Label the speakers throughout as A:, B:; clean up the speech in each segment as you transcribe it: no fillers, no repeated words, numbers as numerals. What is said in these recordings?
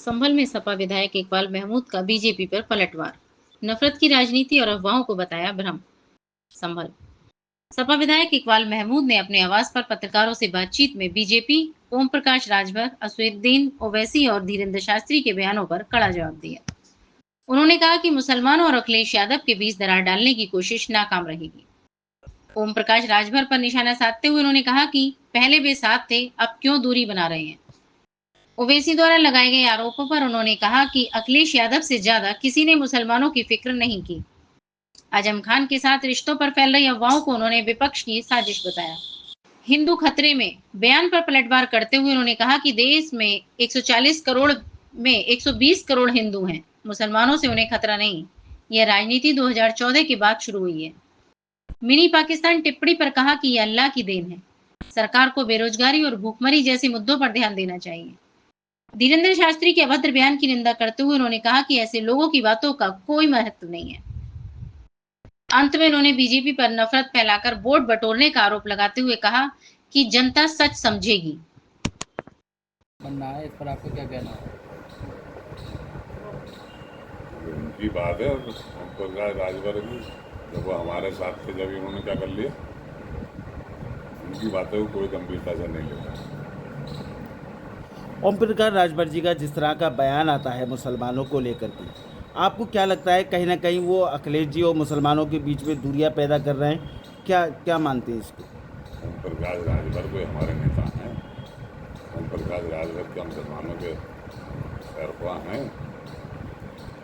A: संभल में सपा विधायक इकबाल महमूद का बीजेपी पर पलटवार। नफरत की राजनीति और अफवाहों को बताया भ्रम। संभल सपा विधायक इकबाल महमूद ने अपने आवास पर पत्रकारों से बातचीत में बीजेपी, ओम प्रकाश राजभर, असदुद्दीन ओवैसी और धीरेन्द्र शास्त्री के बयानों पर कड़ा जवाब दिया। उन्होंने कहा कि मुसलमानों और अखिलेश यादव के बीच दरार डालने की कोशिश नाकाम रहेगी। ओम प्रकाश राजभर पर निशाना साधते हुए उन्होंने कहा कि पहले वे साथ थे, अब क्यों दूरी बना रहे हैं। ओवैसी द्वारा लगाए गए आरोपों पर उन्होंने कहा कि अखिलेश यादव से ज्यादा किसी ने मुसलमानों की फिक्र नहीं की। आजम खान के साथ रिश्तों पर फैल रही अफवाहों को उन्होंने विपक्ष की साजिश बताया। हिंदू खतरे में बयान पर पलटवार करते हुए उन्होंने कहा कि देश में 140 करोड़ में 120 करोड़ हिंदू हैं, मुसलमानों से उन्हें खतरा नहीं। यह राजनीति 2014 के बाद शुरू हुई है। मिनी पाकिस्तान टिप्पणी पर कहा कि यह अल्लाह की देन है, सरकार को बेरोजगारी और भूखमरी जैसे मुद्दों पर ध्यान देना चाहिए। धीरेन्द्र शास्त्री के अभद्र बयान की निंदा करते हुए उन्होंने कहा कि ऐसे लोगों की बातों का कोई महत्व नहीं है। अंत में उन्होंने बीजेपी पर नफरत फैलाकर वोट बटोरने का आरोप लगाते हुए कहा कि जनता सच समझेगी।
B: बनना है, इस पर आपको क्या कहना है?
C: उनकी बात है और हमको राजभर की, जब वो हमारे साथ थे जब इन्होंने क्या कर लिया, उनकी बातों को कोई गंभीरता से नहीं लेता।
D: ओम प्रकाश राजभर जी का जिस तरह का बयान आता है मुसलमानों को लेकर के, आपको क्या लगता है कहीं ना कहीं वो अखिलेश जी और मुसलमानों के बीच में दूरियां पैदा कर रहे हैं? क्या मानते हैं इसको?
C: ओम प्रकाश राजभर कोई हमारे नेता हैं? ओम प्रकाश राजभर क्या मुसलमानों के पैरवा हैं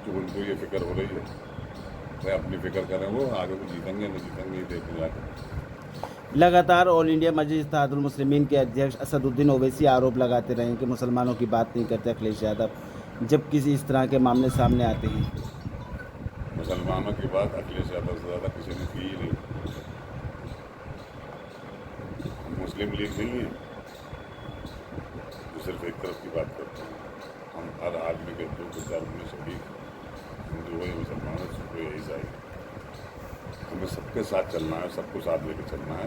C: जो उनको ये फिक्र हो रही है? वे अपनी फिक्र करें, वो आगे को जीतेंगे नहीं जीतेंगे देखने जाकर।
D: लगातार ऑल इंडिया मजलिस इत्तेहादुल मुस्लिमीन के अध्यक्ष असदुद्दीन ओवैसी आरोप लगाते रहे कि मुसलमानों की बात नहीं करते अखिलेश यादव, जब किसी इस तरह के मामले सामने आते हैं।
C: मुसलमानों की बात अखिलेश यादव से ज़्यादा किसी ने की ही नहीं। हम मुस्लिम लीग नहीं है जो सिर्फ एक तरफ की बात करते हैं। हम हर आदमी के दुख दर्द में शरीक, हिंदू हो या मुसलमान हो, सिर्फ कोई ईसाई, हमें सबके साथ चलना है, सबको साथ लेकर चलना है,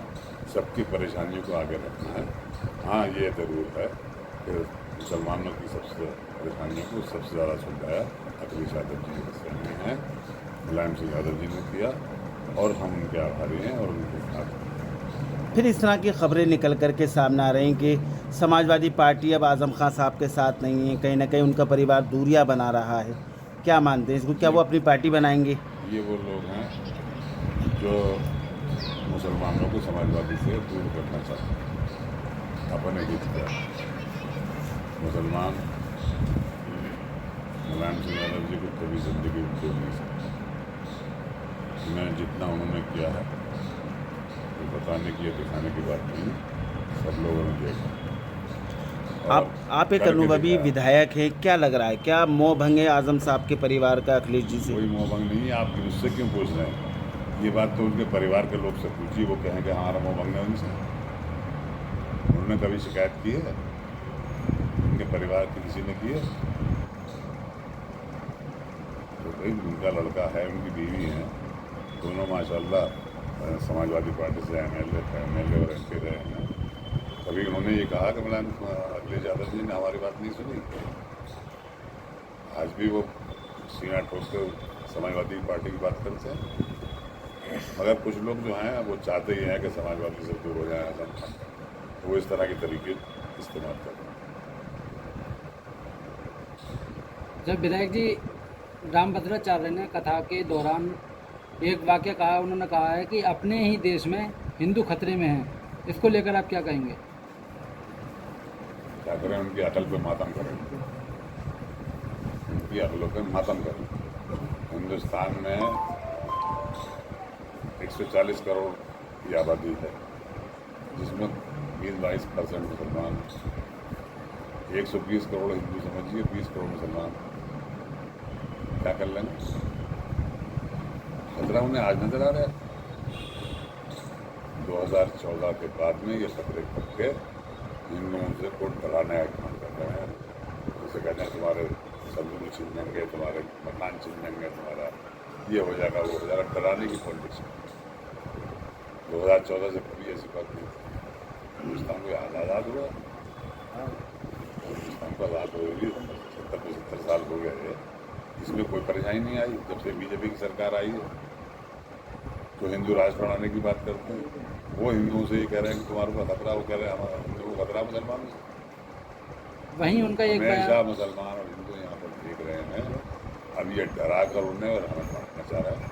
C: सबकी परेशानियों को आगे रखना है। हाँ, ये ज़रूर है कि मुसलमानों की सबसे परेशानियों को सबसे ज़्यादा सुलझाया अखिलेश यादव जी से हैं, मुलायम सिंह यादव जी ने किया और हम उनके आभारी हैं और उनके साथ।
D: फिर इस तरह की खबरें निकल कर के सामने आ रही हैं कि समाजवादी पार्टी अब आज़म खान साहब के साथ नहीं है, कहीं ना कहीं उनका परिवार दूरियां बना रहा है। क्या मानते हैं इसको? क्या वो अपनी पार्टी बनाएंगे?
C: ये वो लोग हैं जो मुसलमानों को समाजवादी से दूर करना चाहते हैं अपने हित पर। मुसलमान मुलायम सिंह यादव जी को कभी ज़िंदगी में छोड़ नहीं सकते। उन्होंने जितना उन्होंने किया है तो बताने की या दिखाने की बात नहीं, सब लोगों ने देखा।
D: आप एक अनुभवी विधायक हैं, क्या लग रहा है, क्या मोह भंग है आज़म साहब के परिवार का अखिलेश जी से?
C: कोई मोह भंग नहीं है। आप उससे क्यों पूछ रहे हैं? ये बात तो उनके परिवार के लोग से पूछिए, वो कहें कि हमारा मोह भंग है उनसे। उन्होंने कभी शिकायत की है? उनके परिवार की किसी ने की है? तो भाई उनका लड़का है, उनकी बीवी है, दोनों माशाल्लाह समाजवादी पार्टी से एमएलए और एमपी रहे हैं। कभी उन्होंने ये कहा कि मुलायम अखिलेश यादव जी ने हमारी बात नहीं सुनी? आज भी वो सीना ठोक कर समाजवादी पार्टी की बात करते हैं। मगर कुछ लोग जो हैं वो चाहते ही हैं कि समाजवादी से दूर हो जाए आज़म खान, वो इस तरह के तरीके इस्तेमाल कर रहे हैं।
B: जब विधायक जी रामभद्राचार्य ने कथा के दौरान एक वाक्य कहा, उन्होंने कहा है कि अपने ही देश में हिंदू खतरे में हैं, इसको लेकर आप क्या कहेंगे?
C: क्या करें? उनकी अकल पे मातम करें, उनकी अकलों पे मातम करें। हिंदुस्तान में 140 करोड़ की आबादी है, जिसमें 20-22% मुसलमान, 120 करोड़ हिंदू समझिए, 20 करोड़ मुसलमान। क्या कर लेंगे? खतरा उन्हें आज नजर आ रहा है। 2014 के बाद में ये खतरे पक्के हिंदुओं से कोट कराने का काम कर रहे हैं। जैसे कहते हैं तुम्हारे सब्जी छीन लेंगे, तुम्हारे मकान छीन लेंगे, तुम्हारा ये हो जाएगा वो हो जाएगा, डराने की पॉलिटिक्स। 2014 से कभी ऐसी बात नहीं। हिंदुस्तान को आज़ाद हुआ, हिंदुस्तान को आज़ाद हुई 70 में कोई परेशानी नहीं आई। जब से बीजेपी की सरकार आई है तो हिंदू राष्ट्र बनाने की बात करते हैं। वो हिंदुओं से ये कह रहे हैं कि तुम्हारे को खतरा, वो कह रहे हैं हमारा हिंदुओं को खतरा मुसलमानों से।
B: वहीं उनका एक
C: हमेशा
B: बयान
C: मुसलमान और हिंदू यहाँ पर देख रहे हैं। अब ये डरा कर उन्हें और हमें बांटना चाह रहा है।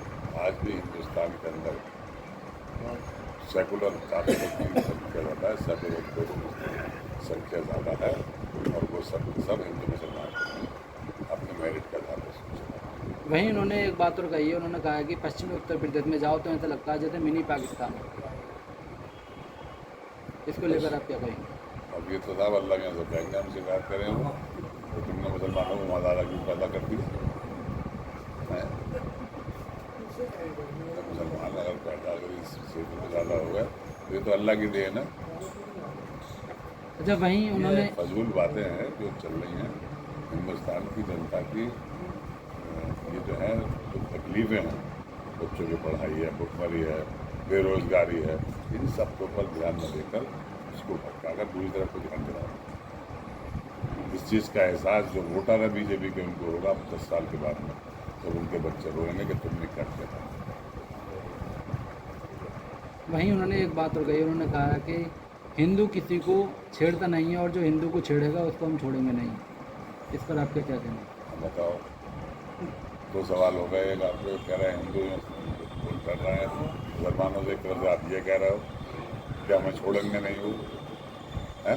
C: आज भी हिंदुस्तान के अंदर सेकुलर काफ़ी संख्या ज़्यादा है, सेकुलर संख्या ज़्यादा है, और वो सब हिंदू मुसलमान अपने मेरिट के आधार पर सोच रहे हैं।
B: वहीं उन्होंने एक बात और कही है, उन्होंने कहा है कि पश्चिमी उत्तर प्रदेश में जाओ तो ऐसा लगता है जैसे मिनी पाकिस्तान है। इसको लेकर आप क्या कहेंगे?
C: अब ये तो साहब अल्लाह के यहाँ से कहेंगे, हम शिकायत करें हो तो तुमने मुसलमानों को मदारा क्यों पैदा कर दिया है? तो मुसलमान अगर पैदा अगर इस क्षेत्र में ज़्यादा हो गए तो ये तो अल्लाह की देन है।
B: अच्छा, वहीं उन्होंने
C: ये फजूल बातें हैं जो चल रही हैं। हिंदुस्तान की जनता की ये जो है जो तकलीफ़ें हैं, बच्चों की पढ़ाई है, भुखमरी है, बेरोज़गारी है, इन सब के ऊपर ध्यान न देकर उसको भटकाकर दूसरी तरफ को ध्यान दिलाओ। इस चीज़ का एहसास जो वोटर है बीजेपी के उनको होगा 10 साल के बाद में, तो उनके बच्चे रोएंगे कि तुमने क्या किया था।
B: वहीं उन्होंने एक बात और कही, उन्होंने कहा कि हिंदू किसी को छेड़ता नहीं है और जो हिंदू को छेड़ेगा उसको हम छोड़ेंगे नहीं। इस पर आपका क्या कहना है?
C: बताओ, दो सवाल हो गए। एक आप लोग कह रहे हैं हिंदू कर रहे हैं मुसलमानों से, एक तरफ से आप ये कह रहे हो कि हमें छोड़ेंगे नहीं हो है।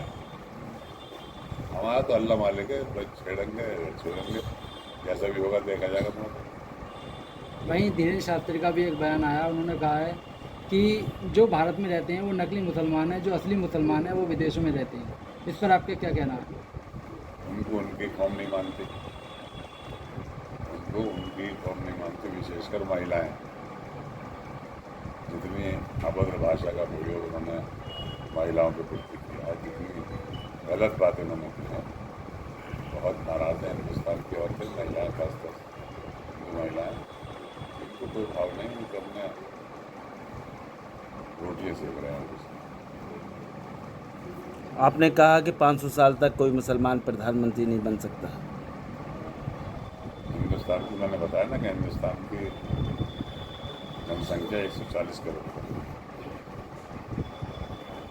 C: हमारा तो अल्लाह मालिक है, छेड़ेंगे छोड़ेंगे जैसा भी होगा देखा जाएगा तुम्हारा।
B: वहीं दिनेश शास्त्री का भी एक बयान आया, उन्होंने कहा है कि जो भारत में रहते हैं वो नकली मुसलमान हैं, जो असली मुसलमान हैं वो विदेशों में रहते हैं। इस पर आपके क्या कहना है?
C: उनको उनकी कौम नहीं मानती, उनको उनकी कौम नहीं मानती, विशेषकर महिलाएं। जितनी अभद्र भाषा का प्रयोग उन्होंने महिलाओं के प्रति किया है, जितनी गलत बातें उन्होंने की हैं, बहुत नाराज़ हैं हिंदुस्तान की औरतें, महिलाएं, खासतौर हिंदू महिलाएं। इनको कोई भाव नहीं, उनको अपने रोटियाँ सेक रहे हैं।
D: आपने कहा कि 500 साल तक कोई मुसलमान प्रधानमंत्री नहीं बन सकता।
C: हिंदुस्तान की मैंने बताया ना कि हिंदुस्तान की जनसंख्या 140 करोड़ है।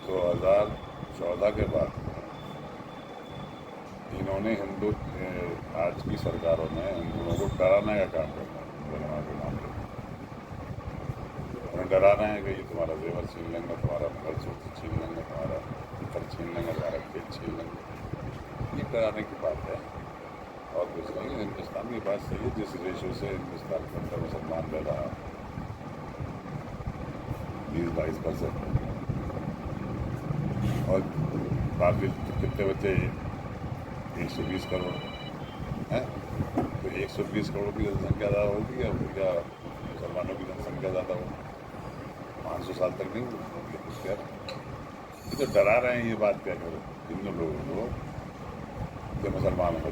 C: 2014 के बाद इन्होंने आज की सरकारों ने हिंदुओं को डराने का काम करना है। के मामले में उन्हें डरा रहे हैं कि ये तुम्हारा जेवर छीन लेंगे, तुम्हारा मंगलसूत्र छीन लेंगे, तुम्हारा पत्थर छीन लेंगे, तुम्हारा खेत छीन लेंगे। ये डराने की बात है और कुछ नहीं। हिंदुस्तान की बात सही है, जिस रेशो से हिंदुस्तान के अंदर मुसलमान रह रहा है 20-22%, और बाकी कितने बच्चे 120 करोड़ हैं, तो 120 करोड़ की जनसंख्या ज़्यादा होगी या मुसलमानों की जनसंख्या ज़्यादा होगी? 500 साल तक नहीं होगी। क्या तो डरा रहे हैं, ये बात क्या करो हिंदू लोगों को कि मुसलमान हो।